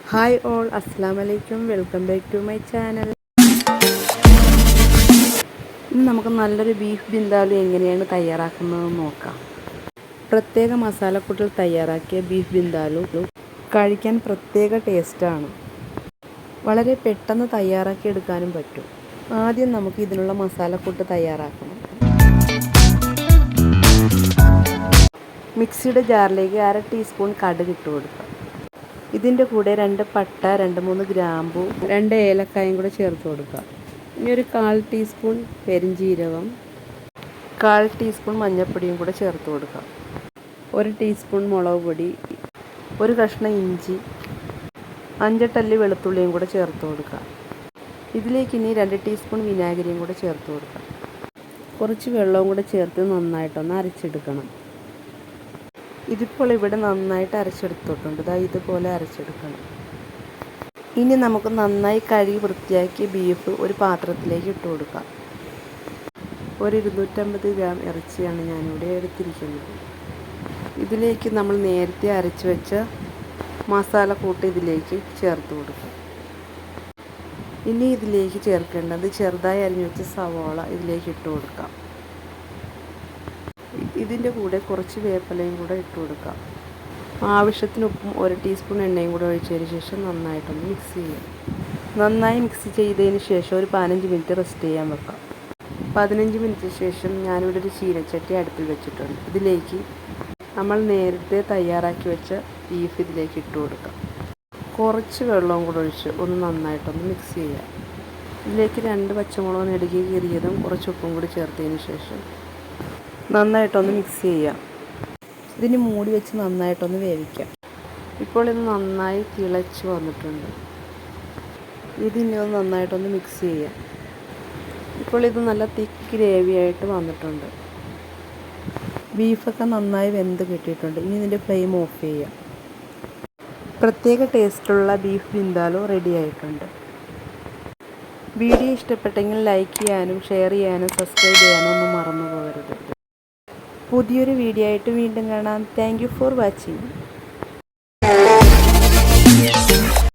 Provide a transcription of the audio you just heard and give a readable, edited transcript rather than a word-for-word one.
Hi all, അസ്സാം വലൈക്കും. Welcome back to my channel. ഇന്ന് നമുക്ക് നല്ലൊരു ബീഫ് ബിന്ദാലു എങ്ങനെയാണ് തയ്യാറാക്കുന്നതെന്ന് നോക്കാം. പ്രത്യേക മസാലക്കൂട്ടിൽ തയ്യാറാക്കിയ ബീഫ് ബിന്ദാലു കഴിക്കാൻ പ്രത്യേക ടേസ്റ്റാണ്. വളരെ പെട്ടെന്ന് തയ്യാറാക്കി എടുക്കാനും പറ്റും. ആദ്യം നമുക്ക് ഇതിനുള്ള മസാലക്കൂട്ട് തയ്യാറാക്കണം. മിക്സിയുടെ ജാറിലേക്ക് 1/2 ടീസ്പൂൺ കടുക് ഇട്ട് കൊടുക്കുക. ഇതിൻ്റെ കൂടെ 2 പട്ട, 2-3 ഗ്രാമ്പു, 2 ഏലക്കായും കൂടെ ചേർത്ത് കൊടുക്കുക. ഇനി ഒരു 1/4 ടീസ്പൂൺ പെരിഞ്ജീരകം, 1/4 ടീസ്പൂൺ മഞ്ഞൾപ്പൊടിയും കൂടെ ചേർത്ത് കൊടുക്കുക. 1 ടീസ്പൂൺ മുളക് പൊടി, ഒരു കഷ്ണം ഇഞ്ചി, 5 അല്ലി വെളുത്തുള്ളിയും കൂടെ ചേർത്ത് കൊടുക്കുക. ഇതിലേക്ക് ഇനി 2 ടീസ്പൂൺ വിനാഗിരിയും കൂടെ ചേർത്ത് കൊടുക്കുക. കുറച്ച് വെള്ളവും കൂടെ ചേർത്ത് നന്നായിട്ടൊന്ന് അരച്ചെടുക്കണം. ഇതിപ്പോൾ ഇവിടെ നന്നായിട്ട് അരച്ചെടുത്തിട്ടുണ്ട്. ഇതുപോലെ അരച്ചെടുക്കണം. ഇനി നമുക്ക് നന്നായി കഴുകി വൃത്തിയാക്കിയ ബീഫ് ഒരു പാത്രത്തിലേക്ക് ഇട്ട് കൊടുക്കാം. ഒരു 250 ഗ്രാം ഇറച്ചിയാണ് ഞാനിവിടെ എടുത്തിരിക്കുന്നത്. ഇതിലേക്ക് നമ്മൾ നേരത്തെ അരച്ച് വെച്ച മസാലക്കൂട്ട് ഇതിലേക്ക് ചേർത്ത് കൊടുക്കുക. ഇനി ഇതിലേക്ക് ചേർക്കേണ്ടത് ചെറുതായി അരിഞ്ഞു വെച്ച സവാള ഇതിലേക്ക് ഇട്ട് കൊടുക്കാം. ഇതിൻ്റെ കൂടെ കുറച്ച് വേപ്പിലയും കൂടെ ഇട്ട് കൊടുക്കാം. ആവശ്യത്തിന് ഉപ്പും 1 ടീസ്പൂൺ എണ്ണയും കൂടെ ഒഴിച്ചതിന് ശേഷം നന്നായിട്ടൊന്ന് മിക്സ് ചെയ്യാം. നന്നായി മിക്സ് ചെയ്തതിന് ശേഷം ഒരു 15 മിനിറ്റ് റെസ്റ്റ് ചെയ്യാൻ വെക്കാം. 15 മിനിറ്റ് ശേഷം ഞാനിവിടെ ഒരു ചീനച്ചട്ടി അടുപ്പിൽ വെച്ചിട്ടുണ്ട്. ഇതിലേക്ക് നമ്മൾ നേരത്തെ തയ്യാറാക്കി വെച്ച ബീഫ് ഇതിലേക്ക് ഇട്ട് കൊടുക്കാം. കുറച്ച് വെള്ളവും കൂടെ ഒഴിച്ച് ഒന്ന് നന്നായിട്ടൊന്ന് മിക്സ് ചെയ്യാം. ഇതിലേക്ക് 2 പച്ചമുളക് നെടുകി കീറിയതും കുറച്ച് ഉപ്പും കൂടി ചേർത്തതിന് ശേഷം നന്നായിട്ടൊന്ന് മിക്സ് ചെയ്യാം. ഇതിന് മൂടി വെച്ച് നന്നായിട്ടൊന്ന് വേവിക്കാം. ഇപ്പോൾ ഇത് നന്നായി തിളച്ച് വന്നിട്ടുണ്ട്. ഇതിനി ഒന്ന് നന്നായിട്ടൊന്ന് മിക്സ് ചെയ്യാം. ഇപ്പോൾ ഇത് നല്ല തിക്ക് ഗ്രേവിയായിട്ട് വന്നിട്ടുണ്ട്. ബീഫൊക്കെ നന്നായി വെന്ത് കിട്ടിയിട്ടുണ്ട്. ഇനി ഇതിൻ്റെ ഫ്ലെയിം ഓഫ് ചെയ്യാം. പ്രത്യേക ടേസ്റ്റുള്ള ബീഫ് ബിന്ദാലു റെഡി ആയിട്ടുണ്ട്. വീഡിയോ ഇഷ്ടപ്പെട്ടെങ്കിൽ ലൈക്ക് ചെയ്യാനും ഷെയർ ചെയ്യാനും സബ്സ്ക്രൈബ് ചെയ്യാനും ഒന്നും മറന്നു പോകരുത്. പുതിയൊരു വീഡിയോ ആയിട്ട് വീണ്ടും കാണാം. Thank you for watching.